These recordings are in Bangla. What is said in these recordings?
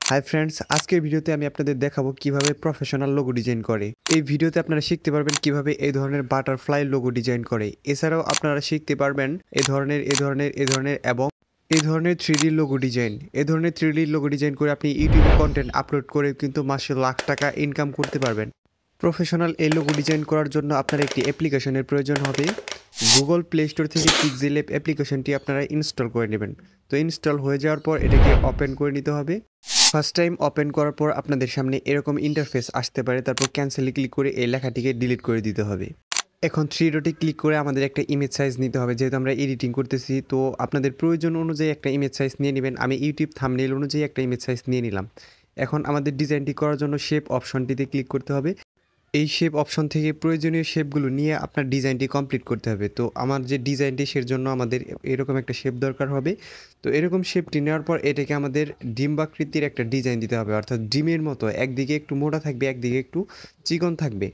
হাই ফ্রেন্ডস, আজকের ভিডিওতে আমি আপনাদের দেখাবো কিভাবে প্রফেশনাল লোগো ডিজাইন করে। এই ভিডিওতে আপনারা শিখতে পারবেন কিভাবে এই ধরনের বাটারফ্লাই লোগো ডিজাইন করে। এছাড়াও আপনারা শিখতে পারবেন এই ধরনের এবং এই ধরনের 3D লোগো ডিজাইন। এই ধরনের 3D লোগো ডিজাইন করে আপনি ইউটিউবে কন্টেন্ট আপলোড করে কিন্তু মাসে লাখ টাকা ইনকাম করতে পারবেন। প্রফেশনাল এই লোগো ডিজাইন করার জন্য আপনার একটি অ্যাপ্লিকেশনের প্রয়োজন হবে। গুগল প্লে স্টোর থেকে পিক্সেল অ্যাপ অ্যাপ্লিকেশনটি আপনারা ইনস্টল করে নেবেন। তো ইনস্টল হয়ে যাওয়ার পর এটাকে ওপেন করে নিতে হবে। ফার্স্ট টাইম ওপেন করার পর আপনাদের সামনে এরকম ইন্টারফেস আসতে পারে, তারপর ক্যান্সেলে ক্লিক করে এই লেখাটিকে ডিলিট করে দিতে হবে। এখন 3 ডটে ক্লিক করে আমাদের একটা ইমেজ সাইজ নিতে হবে, যেহেতু আমরা এডিটিং করতেছি। তো আপনাদের প্রয়োজন অনুযায়ী একটা ইমেজ সাইজ নিয়ে নেবেন। আমি ইউটিউব থাম্বনেইল অনুযায়ী একটা ইমেজ সাইজ নিয়ে নিলাম। এখন আমাদের ডিজাইনটি করার জন্য শেপ অপশনটিতে ক্লিক করতে হবে। এই শেপ অপশন থেকে প্রয়োজনীয় শেপগুলো নিয়ে আপনার ডিজাইনটি কমপ্লিট করতে হবে। তো আমার যে ডিজাইনটি সের জন্য আমাদের এরকম একটা শেপ দরকার হবে। তো এরকম শেপটি নেওয়ার পর এটাকে আমাদের ডিম্বাকৃতির একটা ডিজাইন দিতে হবে, অর্থাৎ ডিমের মতো একদিকে একটু মোটা থাকবে, একদিকে একটু চিকন থাকবে।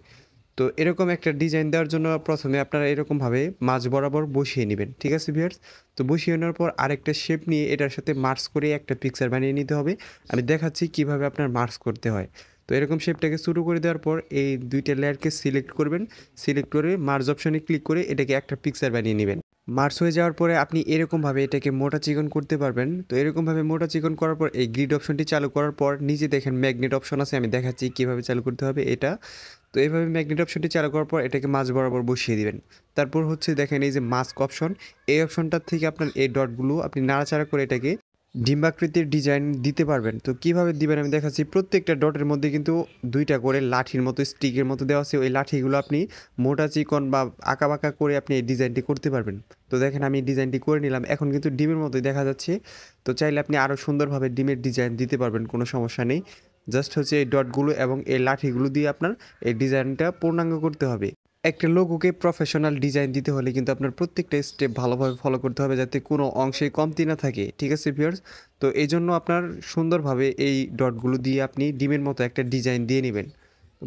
তো এরকম একটা ডিজাইন দেওয়ার জন্য প্রথমে আপনারা এরকমভাবে মাঝ বরাবর বসিয়ে নেবেন। ঠিক আছে ভিউয়ার্স? তো বসিয়ে নেওয়ার পর আরেকটা শেপ নিয়ে এটার সাথে মার্জ করে একটা পিকচার বানিয়ে নিতে হবে। আমি দেখাচ্ছি কিভাবে আপনার মার্জ করতে হয়। তো এরকম শেপটাকে শুরু করে দেওয়ার পর এই দুইটা লেয়ারকে সিলেক্ট করবেন। সিলেক্ট করে মার্জ অপশনে ক্লিক করে এটাকে একটা পিকচার বানিয়ে নেবেন। মার্জ হয়ে যাওয়ার পরে আপনি এরকমভাবে এটাকে মোটা চিকন করতে পারবেন। তো এরকমভাবে মোটা চিকন করার পর এই গ্রিড অপশনটি চালু করার পর নিচে দেখেন ম্যাগনেট অপশন আছে, আমি দেখাচ্ছি কীভাবে চালু করতে হবে এটা। তো এইভাবে ম্যাগনেট অপশনটি চালু করার পর এটাকে মাঝ বরাবর বসিয়ে দিবেন। তারপর হচ্ছে দেখেন এই যে মাস্ক অপশন, এই অপশনটার থেকে আপনার এই ডটগুলো আপনি নাড়াচাড়া করে এটাকে ডিম্বাকৃতির ডিজাইন দিতে পারবেন। তো কিভাবে দিবেন আমি দেখাচ্ছি। প্রত্যেকটা ডটের মধ্যে কিন্তু দুইটা করে লাঠির মতো স্টিকের মতো দেওয়া আছে। ওই লাঠিগুলো আপনি মোটা চিকন বা আঁকা বাঁকা করে আপনি এই ডিজাইনটি করতে পারবেন। তো দেখেন আমি ডিজাইনটি করে নিলাম, এখন কিন্তু ডিমের মতোই দেখা যাচ্ছে। তো চাইলে আপনি আরও সুন্দরভাবে ডিমের ডিজাইন দিতে পারবেন, কোনো সমস্যা নেই। জাস্ট হচ্ছে এই ডটগুলো এবং এই লাঠিগুলো দিয়ে আপনার এই ডিজাইনটা পূর্ণাঙ্গ করতে হবে। একটা লোগোকে প্রফেশনাল ডিজাইন দিতে হলে কিন্তু আপনার প্রত্যেকটা স্টেপ ভালোভাবে ফলো করতে হবে, যাতে কোনো অংশে কমতি না থাকে। ঠিক আছে ভিউয়ার্স? তো এই জন্য আপনার সুন্দরভাবে এই ডটগুলো দিয়ে আপনি ডিমের মতো একটা ডিজাইন দিয়ে নেবেন।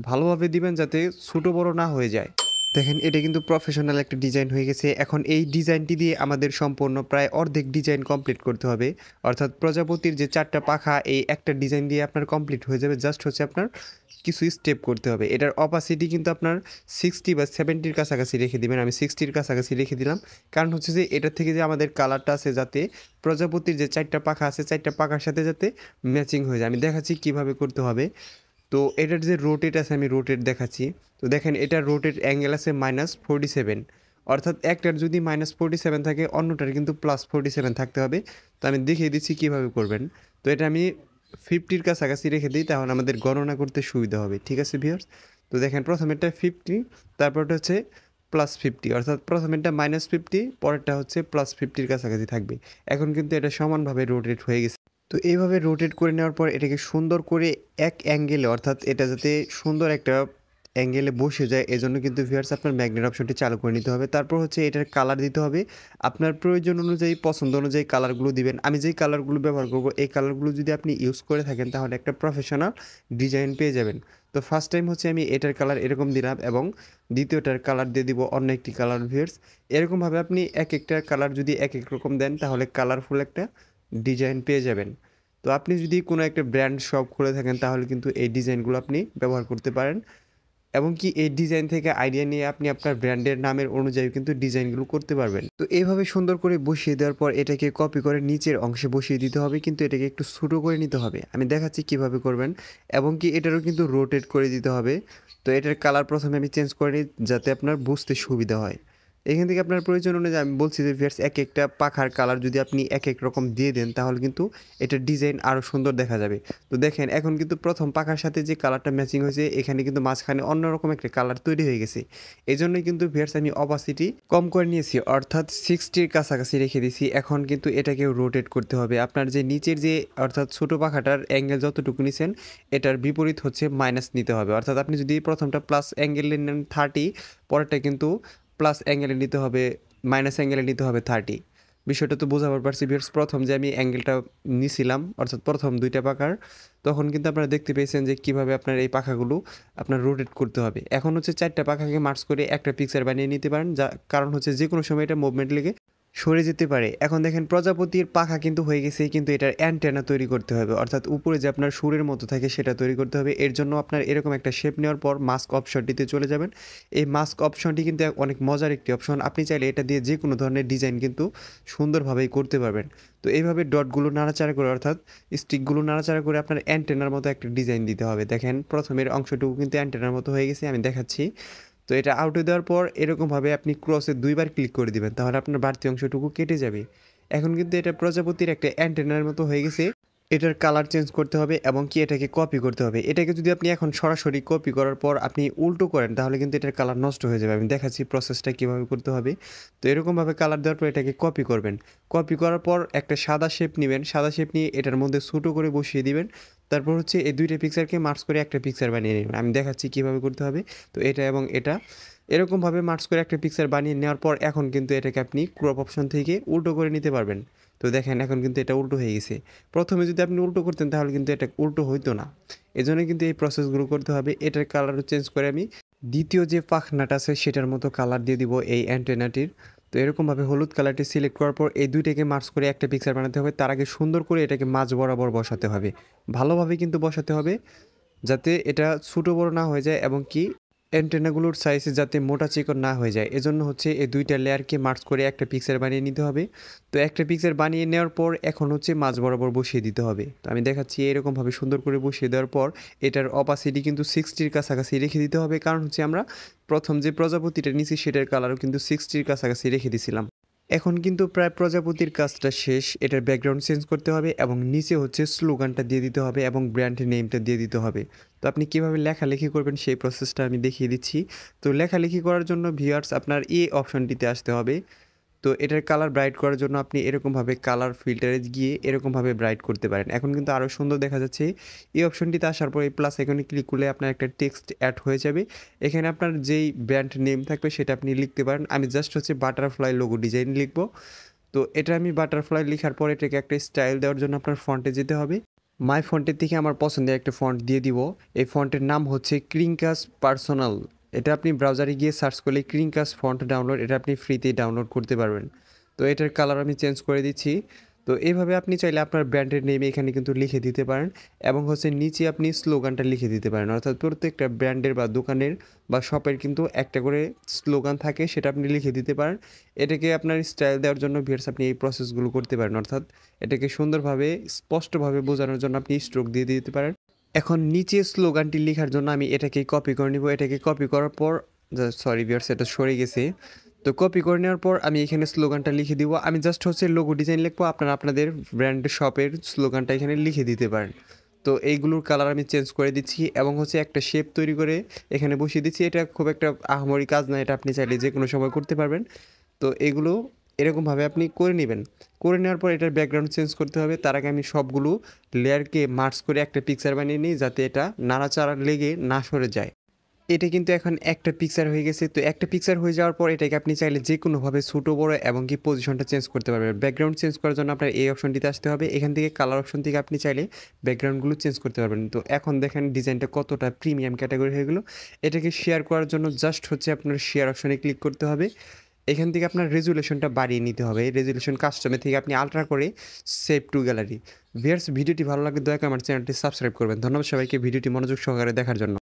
ভালোভাবে দিবেন যাতে ছোটো বড় না হয়ে যায়। দেখেন এটা কিন্তু প্রফেশনাল একটা ডিজাইন হয়ে গেছে। এখন এই ডিজাইনটি দিয়ে আমাদের সম্পূর্ণ প্রায় অর্ধেক ডিজাইন কমপ্লিট করতে হবে, অর্থাৎ প্রজাপতির যে 4টা পাখা এই একটা ডিজাইন দিয়ে আপনার কমপ্লিট হয়ে যাবে। জাস্ট হচ্ছে আপনার কিছু স্টেপ করতে হবে। এটার অপাসিটি কিন্তু আপনার 60 বা 70-র কাছাকাছি রেখে দিবেন। আমি 60-র কাছাকাছি রেখে দিলাম, কারণ হচ্ছে যে এটার থেকে যে আমাদের কালারটা আছে যাতে প্রজাপতির যে 4টা পাখা আছে 4টা পাখার সাথে যাতে ম্যাচিং হয়ে যায়। আমি দেখাচ্ছি কিভাবে করতে হবে। তো এটার যে রোটেট আছে আমি রোটেট দেখাচ্ছি। তো দেখেন এটার রোটেট অ্যাঙ্গেল আছে -47, অর্থাৎ একটার যদি -47 থাকে অন্যটার কিন্তু +47 থাকতে হবে। তো আমি দেখিয়ে দিচ্ছি কীভাবে করবেন। তো এটা আমি 50-র কাছাকাছি রেখে দিই, তাহলে আমাদের গণনা করতে সুবিধা হবে। ঠিক আছে ভিউয়ার্স? তো দেখেন প্রথমেরটা 50, তারপরটা হচ্ছে +50, অর্থাৎ প্রথমেরটা -50, পরেরটা হচ্ছে +50-র কাছাকাছি থাকবে। এখন কিন্তু এটা সমানভাবে রোটেট হয়ে গেছে। তো এইভাবে রোটেট করে নেওয়ার পর এটাকে সুন্দর করে এক অ্যাঙ্গেলে, অর্থাৎ এটা যাতে সুন্দর একটা অ্যাঙ্গেলে বসে যায়, এজন্য কিন্তু ভিউয়ার্স আপনার ম্যাগনেট অপশনটি চালু করে নিতে হবে। তারপর হচ্ছে এটার কালার দিতে হবে। আপনার প্রয়োজন অনুযায়ী, পছন্দ অনুযায়ী কালারগুলো দিবেন। আমি যেই কালারগুলো ব্যবহার করব এই কালারগুলো যদি আপনি ইউজ করে থাকেন তাহলে একটা প্রফেশনাল ডিজাইন পেয়ে যাবেন। তো ফার্স্ট টাইম হচ্ছে আমি এটার কালার এরকম দিলাম এবং দ্বিতীয়টার কালার দিয়ে দিব অন্য একটি কালার। ভিউয়ার্স এরকমভাবে আপনি এক একটা কালার যদি এক এক রকম দেন তাহলে কালারফুল একটা ডিজাইন পেয়ে যাবেন। তো আপনি যদি কোনো একটা ব্র্যান্ড শপ খুলে থাকেন তাহলে কিন্তু এই ডিজাইনগুলো আপনি ব্যবহার করতে পারেন, এবং কি এই ডিজাইন থেকে আইডিয়া নিয়ে আপনি আপনার ব্র্যান্ডের নামের অনুযায়ী কিন্তু ডিজাইনগুলো করতে পারবেন। তো এইভাবে সুন্দর করে বসিয়ে দেওয়ার পর এটাকে কপি করে নিচের অংশে বসিয়ে দিতে হবে, কিন্তু এটাকে একটু ছোটো করে নিতে হবে। আমি দেখাচ্ছি কিভাবে করবেন, এবং কি এটারও কিন্তু রোটেট করে দিতে হবে। তো এটার কালার প্রথমে আমি চেঞ্জ করে নিই যাতে আপনার বুঝতে সুবিধা হয়। এখান থেকে আপনার প্রয়োজন অনুযায়ী আমি বলছি যে ভিউয়ার্স এক একটা পাখার কালার যদি আপনি এক এক রকম দিয়ে দেন তাহলে কিন্তু এটার ডিজাইন আরও সুন্দর দেখা যাবে। তো দেখেন এখন কিন্তু প্রথম পাখার সাথে যে কালারটা ম্যাচিং হয়েছে এখানে কিন্তু মাঝখানে অন্যরকম একটা কালার তৈরি হয়ে গেছে। এই জন্যই কিন্তু ভিউয়ার্স আমি অপাসিটি কম করে নিয়েছি, অর্থাৎ 60-র কাছাকাছি রেখে দিয়েছি। এখন কিন্তু এটাকেও রোটেট করতে হবে। আপনার যে নিচের যে অর্থাৎ ছোটো পাখাটার অ্যাঙ্গেল যতটুকু নিছেন এটার বিপরীত হচ্ছে মাইনাস নিতে হবে। অর্থাৎ আপনি যদি প্রথমটা প্লাস অ্যাঙ্গেলে নেন 30, পরেরটা কিন্তু প্লাস অ্যাঙ্গেলে নিতে হবে, মাইনাস অ্যাঙ্গেলে নিতে হবে 30। বিষয়টা তো বোঝাবার পারছি ভিউয়ার্স? প্রথম যে আমি অ্যাঙ্গেলটা নিছিলাম, অর্থাৎ প্রথম 2টা পাখার, তখন কিন্তু আপনারা দেখতে পেয়েছেন যে কীভাবে আপনার এই পাখাগুলো আপনার রোটেট করতে হবে। এখন হচ্ছে 4টা পাখাকে মার্জ করে একটা পিকচার বানিয়ে নিতে পারেন, যা কারণ হচ্ছে যে কোনো সময় এটা মুভমেন্ট লেগে সরে যেতে পারে। এখন দেখেন প্রজাপতির পাখা কিন্তু হয়ে গেছে, কিন্তু এটার অ্যান্টেনা তৈরি করতে হবে, অর্থাৎ উপরে যে আপনার সুরের মতো থাকে সেটা তৈরি করতে হবে। এর জন্য আপনার এরকম একটা শেপ নেওয়ার পর মাস্ক অপশনটিতে চলে যাবেন। এই মাস্ক অপশনটি কিন্তু অনেক মজার একটি অপশন, আপনি চাইলে এটা দিয়ে যে কোনো ধরনের ডিজাইন কিন্তু সুন্দরভাবেই করতে পারবেন। তো এইভাবে ডটগুলো নাড়াচাড়া করে, অর্থাৎ স্টিকগুলো নাড়াচাড়া করে আপনার অ্যান্টেনার মতো একটা ডিজাইন দিতে হবে। দেখেন প্রথমের অংশটুকু কিন্তু অ্যান্টেনার মতো হয়ে গেছে, আমি দেখাচ্ছি। তো এটা আউটে দেওয়ার পর এরকমভাবে আপনি ক্রসে 2বার ক্লিক করে দিবেন, তাহলে আপনার বাড়তি অংশটুকু কেটে যাবে। এখন কিন্তু এটা প্রজাপতির একটা অ্যান্টেনার মতো হয়ে গেছে। এটার কালার চেঞ্জ করতে হবে এবং কি এটাকে কপি করতে হবে। এটাকে যদি আপনি এখন সরাসরি কপি করার পর আপনি উল্টো করেন, তাহলে কিন্তু এটার কালার নষ্ট হয়ে যাবে। আমি দেখাচ্ছি প্রসেসটা কীভাবে করতে হবে। তো এরকমভাবে কালার দেওয়ার পর এটাকে কপি করবেন। কপি করার পর একটা সাদা শেপ নেবেন, সাদা শেপ নিয়ে এটার মধ্যে ছোটো করে বসিয়ে দিবেন। তারপর হচ্ছে এই 2টা পিকচারকে মার্জ করে একটা পিকচার বানিয়ে নেবেন। আমি দেখাচ্ছি কীভাবে করতে হবে। তো এটা এবং এটা এরকমভাবে মার্জ করে একটা পিকচার বানিয়ে নেওয়ার পর এখন কিন্তু এটাকে আপনি ক্রপ অপশন থেকে উল্টো করে নিতে পারবেন। তো দেখেন এখন কিন্তু এটা উল্টো হয়ে গেছে। প্রথমে যদি আপনি উল্টো করতেন তাহলে কিন্তু এটা উল্টো হইতো না। এজন্য কিন্তু এই প্রসেসগুলো করতে হবে। এটার কালারও চেঞ্জ করে আমি দ্বিতীয় যে পাখনাটা আছে সেটার মতো কালার দিয়ে দিব এই অ্যান্টেনাটির। তো এরকমভাবে হলুদ কালারটি সিলেক্ট করার পর এই 2টাকে মার্জ করে একটা পিকচার বানাতে হবে। তার আগে সুন্দর করে এটাকে মাঝ বরাবর বসাতে হবে, ভালোভাবে কিন্তু বসাতে হবে, যাতে এটা ছোটো বড় না হয়ে যায় এবং কি অ্যান্টেনাগুলোর সাইজে যাতে মোটা চিকন না হয়ে যায়। এজন্য হচ্ছে এই 2টা লেয়ারকে মার্জ করে একটা পিকচার বানিয়ে নিতে হবে। তো একটা পিকচার বানিয়ে নেওয়ার পর এখন হচ্ছে মাঝ বরাবর বসিয়ে দিতে হবে। তো আমি দেখাচ্ছি এরকমভাবে সুন্দর করে বসিয়ে দেওয়ার পর এটার অপাসিটি কিন্তু 60-র কাছাকাছি রেখে দিতে হবে, কারণ হচ্ছে আমরা প্রথম যে প্রজাপতিটা নিয়েছি সেটার কালারও কিন্তু 60-র কাছাকাছি রেখে দিয়েছিলাম। এখন কিন্তু প্রায় প্রজাপতির কাজটা শেষ। এটার ব্যাকগ্রাউন্ড চেঞ্জ করতে হবে এবং নিচে হচ্ছে স্লোগানটা দিয়ে দিতে হবে এবং ব্র্যান্ড নেমটা দিয়ে দিতে হবে। তো আপনি কীভাবে লেখালেখি করবেন সেই প্রসেসটা আমি দেখিয়ে দিচ্ছি। তো লেখালেখি করার জন্য ভিউয়ার্স আপনার এই অপশনটিতে আসতে হবে। তো এটার কালার ব্রাইট করার জন্য আপনি এরকমভাবে কালার ফিল্টারে গিয়ে এরকমভাবে ব্রাইট করতে পারেন। এখন কিন্তু আরও সুন্দর দেখা যাচ্ছে। এই অপশনটিতে আসার পর এই প্লাস আইকনে ক্লিক করলে আপনার একটা টেক্সট অ্যাড হয়ে যাবে। এখানে আপনার যেই ব্র্যান্ড নেম থাকবে সেটা আপনি লিখতে পারেন। আমি জাস্ট হচ্ছে বাটারফ্লাই লোগো ডিজাইন লিখব। তো এটা আমি বাটারফ্লাই লেখার পর এটাকে একটা স্টাইল দেওয়ার জন্য আপনার ফন্টে যেতে হবে। মাই ফন্টের থেকে আমার পছন্দের একটা ফন্ট দিয়ে দিব। এই ফন্টের নাম হচ্ছে ক্রিংকাস পার্সোনাল। এটা আপনি ব্রাউজারে গিয়ে সার্চ করলে ক্রিংকাস ফন্ট ডাউনলোড, এটা আপনি ফ্রিতেই ডাউনলোড করতে পারবেন। তো এটার কালার আমি চেঞ্জ করে দিচ্ছি। তো এইভাবে আপনি চাইলে আপনার ব্র্যান্ডের নেম এখানে কিন্তু লিখে দিতে পারেন এবং হচ্ছে নিচে আপনি স্লোগানটা লিখে দিতে পারেন, অর্থাৎ প্রত্যেকটা ব্র্যান্ডের বা দোকানের বা শপের কিন্তু একটা করে স্লোগান থাকে, সেটা আপনি লিখে দিতে পারেন। এটাকে আপনার স্টাইল দেওয়ার জন্য ভিউয়ার্স আপনি এই প্রসেসগুলো করতে পারেন, অর্থাৎ এটাকে সুন্দরভাবে স্পষ্টভাবে বোঝানোর জন্য আপনি স্ট্রোক দিয়ে দিতে পারেন। এখন নিচে স্লোগানটি লেখার জন্য আমি এটাকে কপি করে নিব। এটাকে কপি করার পর সরি ভিউয়ার্স এটা সরে গেছে। তো কপি করে নেওয়ার পর আমি এখানে স্লোগানটা লিখে দিব। আমি জাস্ট হচ্ছে লোগো ডিজাইন লিখবো, আপনারা আপনাদের ব্র্যান্ড শপের স্লোগানটা এখানে লিখে দিতে পারেন। তো এইগুলোর কালার আমি চেঞ্জ করে দিচ্ছি এবং হচ্ছে একটা শেপ তৈরি করে এখানে বসিয়ে দিচ্ছি। এটা খুব একটা আহামরি কাজ না, এটা আপনি চাইলে যে কোনো সময় করতে পারবেন। তো এগুলো এরকমভাবে আপনি করে নেবেন। করে নেওয়ার পর এটার ব্যাকগ্রাউন্ড চেঞ্জ করতে হবে। তার আগে আমি সবগুলো লেয়ারকে মার্জ করে একটা পিকচার বানিয়ে নিই, যাতে এটা নাড়াচাড়া লেগে না সরে যায়। এটা কিন্তু এখন একটা পিকচার হয়ে গেছে। তো একটা পিকচার হয়ে যাওয়ার পর এটাকে আপনি চাইলে যে কোনোভাবে ছোটো বড় এবং কি পজিশনটা চেঞ্জ করতে পারবেন। ব্যাকগ্রাউন্ড চেঞ্জ করার জন্য আপনার এই অপশনটিতে আসতে হবে। এখান থেকে কালার অপশন থেকে আপনি চাইলে ব্যাকগ্রাউন্ডগুলো চেঞ্জ করতে পারবেন। তো এখন দেখেন ডিজাইনটা কতটা প্রিমিয়াম ক্যাটাগরি হয়ে গেলো। এটাকে শেয়ার করার জন্য জাস্ট হচ্ছে আপনার শেয়ার অপশনে ক্লিক করতে হবে। এখান থেকে আপনার রেজুলেশনটা বাড়িয়ে নিতে হবে। রেজুলেশন কাস্টমে থেকে আপনি আলট্রা করে সেভ টু গ্যালারি। ভিউয়ার্স ভিডিওটি ভালো লাগলে দয়া করে আমার চ্যানেলটি সাবস্ক্রাইব করবেন। ধন্যবাদ সবাইকে ভিডিওটি মনোযোগ সহকারে দেখার জন্য।